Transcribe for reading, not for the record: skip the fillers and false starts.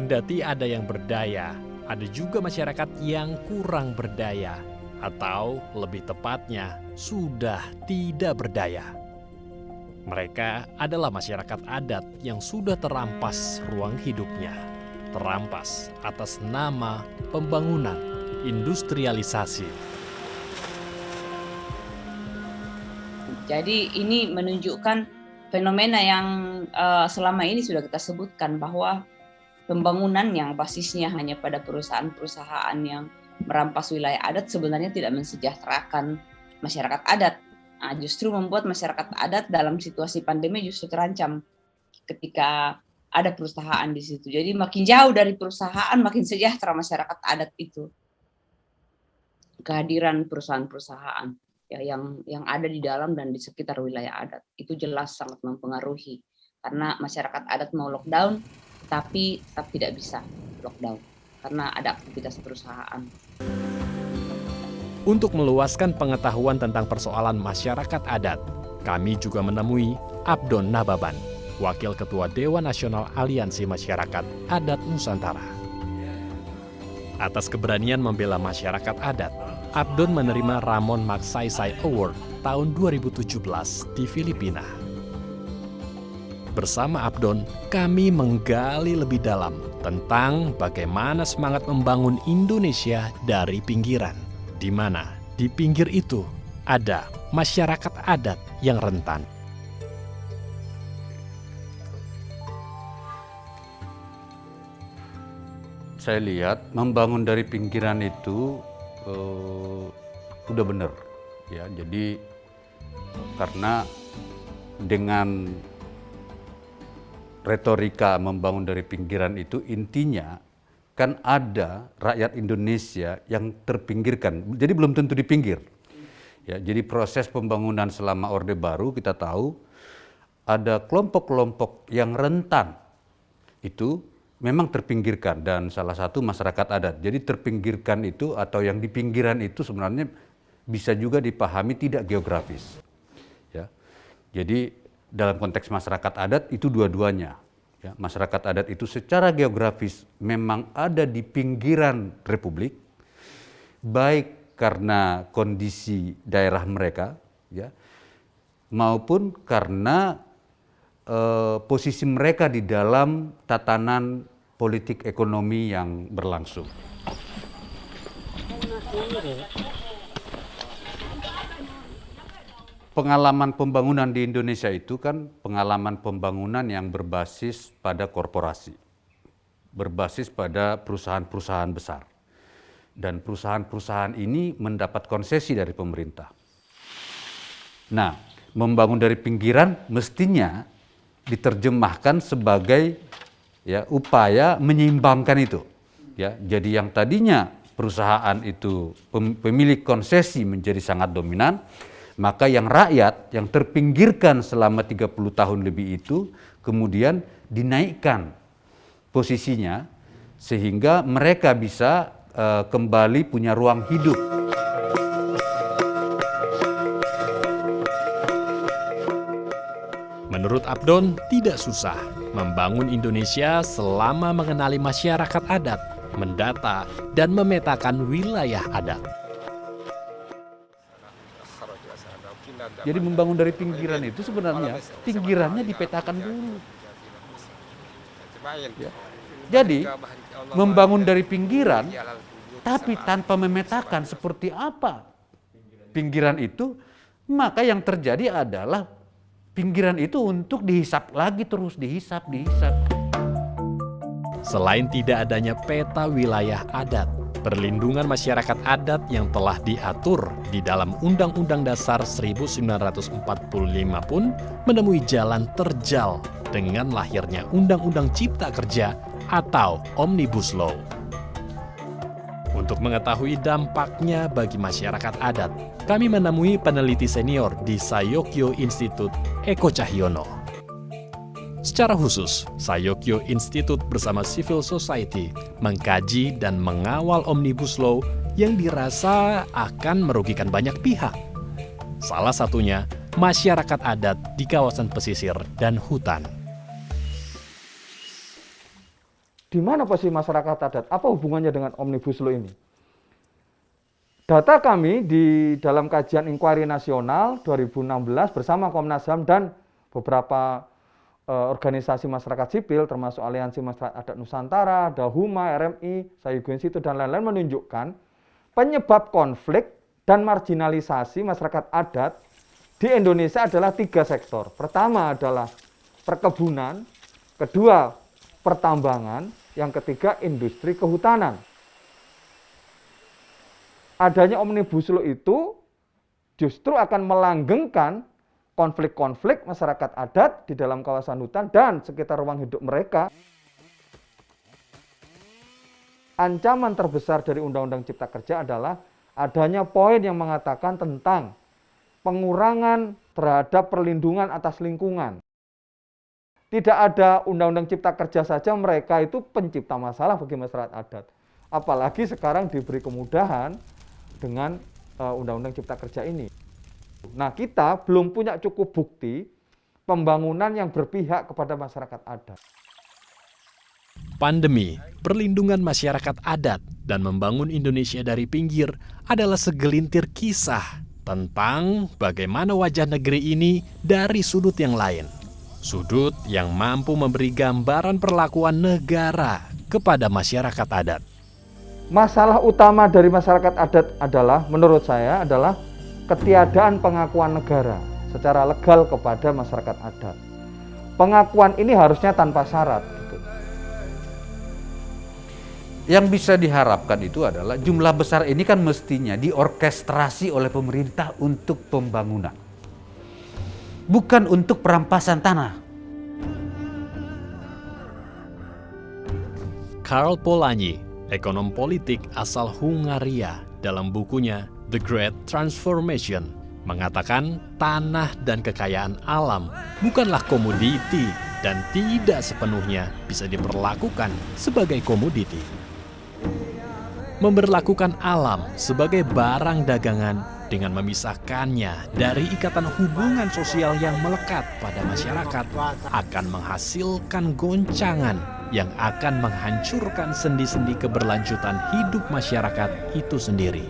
Kendati ada yang berdaya, ada juga masyarakat yang kurang berdaya, atau lebih tepatnya, sudah tidak berdaya. Mereka adalah masyarakat adat yang sudah terampas ruang hidupnya, terampas atas nama pembangunan, industrialisasi. Jadi ini menunjukkan fenomena yang selama ini sudah kita sebutkan, bahwa pembangunan yang basisnya hanya pada perusahaan-perusahaan yang merampas wilayah adat sebenarnya tidak mensejahterakan masyarakat adat. Nah, justru membuat masyarakat adat dalam situasi pandemi justru terancam ketika ada perusahaan di situ. Jadi makin jauh dari perusahaan, makin sejahtera masyarakat adat itu. Kehadiran perusahaan-perusahaan ya, yang ada di dalam dan di sekitar wilayah adat itu jelas sangat mempengaruhi, karena masyarakat adat mau lockdown tapi tetap tidak bisa lockdown karena ada aktivitas perusahaan. Untuk meluaskan pengetahuan tentang persoalan masyarakat adat, kami juga menemui Abdon Nababan, Wakil Ketua Dewan Nasional Aliansi Masyarakat Adat Nusantara. Atas keberanian membela masyarakat adat, Abdon menerima Ramon Magsaysay Award tahun 2017 di Filipina. Bersama Abdon, kami menggali lebih dalam tentang bagaimana semangat membangun Indonesia dari pinggiran, di mana di pinggir itu ada masyarakat adat yang rentan. Saya lihat membangun dari pinggiran itu udah benar, ya. Jadi karena dengan retorika membangun dari pinggiran itu intinya kan ada rakyat Indonesia yang terpinggirkan, jadi belum tentu di pinggir. Ya, jadi proses pembangunan selama Orde Baru kita tahu ada kelompok-kelompok yang rentan itu memang terpinggirkan, dan salah satu masyarakat adat. Jadi terpinggirkan itu atau yang di pinggiran itu sebenarnya bisa juga dipahami tidak geografis. Ya, jadi dalam konteks masyarakat adat itu dua-duanya. Ya, masyarakat adat itu secara geografis memang ada di pinggiran Republik, baik karena kondisi daerah mereka, ya, maupun karena posisi mereka di dalam tatanan politik ekonomi yang berlangsung. Pengalaman pembangunan di Indonesia itu kan pengalaman pembangunan yang berbasis pada korporasi, berbasis pada perusahaan-perusahaan besar. Dan perusahaan-perusahaan ini mendapat konsesi dari pemerintah. Nah, membangun dari pinggiran mestinya diterjemahkan sebagai ya upaya menyeimbangkan itu. Ya, jadi yang tadinya perusahaan itu pemilik konsesi menjadi sangat dominan, maka yang rakyat yang terpinggirkan selama 30 tahun lebih itu kemudian dinaikkan posisinya sehingga mereka bisa kembali punya ruang hidup. Menurut Abdon, tidak susah membangun Indonesia selama mengenali masyarakat adat, mendata, dan memetakan wilayah adat. Jadi membangun dari pinggiran itu sebenarnya pinggirannya dipetakan dulu. Ya. Jadi membangun dari pinggiran tapi tanpa memetakan seperti apa pinggiran itu, maka yang terjadi adalah pinggiran itu untuk dihisap lagi, terus dihisap. Selain tidak adanya peta wilayah adat, perlindungan masyarakat adat yang telah diatur di dalam Undang-Undang Dasar 1945 pun menemui jalan terjal dengan lahirnya Undang-Undang Cipta Kerja atau Omnibus Law. Untuk mengetahui dampaknya bagi masyarakat adat, kami menemui peneliti senior di Sayokyo Institute, Eko Cahyono. Secara khusus, Sayokyo Institute bersama Civil Society mengkaji dan mengawal Omnibus Law yang dirasa akan merugikan banyak pihak. Salah satunya, masyarakat adat di kawasan pesisir dan hutan. di mana posisi masyarakat adat? Apa hubungannya dengan Omnibus Law ini? Data kami di dalam kajian inkuari nasional 2016 bersama Komnas HAM dan beberapa organisasi masyarakat sipil termasuk Aliansi Masyarakat Adat Nusantara, Dahuma, RMI, Sayugo Institute dan lain-lain menunjukkan penyebab konflik dan marginalisasi masyarakat adat di Indonesia adalah 3 sektor. Pertama adalah perkebunan, kedua pertambangan, yang ketiga industri kehutanan. Adanya Omnibus Law itu justru akan melanggengkan konflik-konflik masyarakat adat di dalam kawasan hutan dan sekitar ruang hidup mereka. Ancaman terbesar dari Undang-Undang Cipta Kerja adalah adanya poin yang mengatakan tentang pengurangan terhadap perlindungan atas lingkungan. Tidak ada Undang-Undang Cipta Kerja saja mereka itu pencipta masalah bagi masyarakat adat. Apalagi sekarang diberi kemudahan dengan Undang-Undang Cipta Kerja ini. Nah, kita belum punya cukup bukti pembangunan yang berpihak kepada masyarakat adat. Pandemi, perlindungan masyarakat adat, dan membangun Indonesia dari pinggir adalah segelintir kisah tentang bagaimana wajah negeri ini dari sudut yang lain. Sudut yang mampu memberi gambaran perlakuan negara kepada masyarakat adat. Masalah utama dari masyarakat adat adalah, menurut saya, adalah ketiadaan pengakuan negara secara legal kepada masyarakat adat. Pengakuan ini harusnya tanpa syarat. Gitu. Yang bisa diharapkan itu adalah jumlah besar ini kan mestinya diorkestrasi oleh pemerintah untuk pembangunan. Bukan untuk perampasan tanah. Karl Polanyi, ekonom politik asal Hungaria, dalam bukunya The Great Transformation, mengatakan tanah dan kekayaan alam bukanlah komoditi dan tidak sepenuhnya bisa diperlakukan sebagai komoditi. Memberlakukan alam sebagai barang dagangan dengan memisahkannya dari ikatan hubungan sosial yang melekat pada masyarakat akan menghasilkan goncangan yang akan menghancurkan sendi-sendi keberlanjutan hidup masyarakat itu sendiri.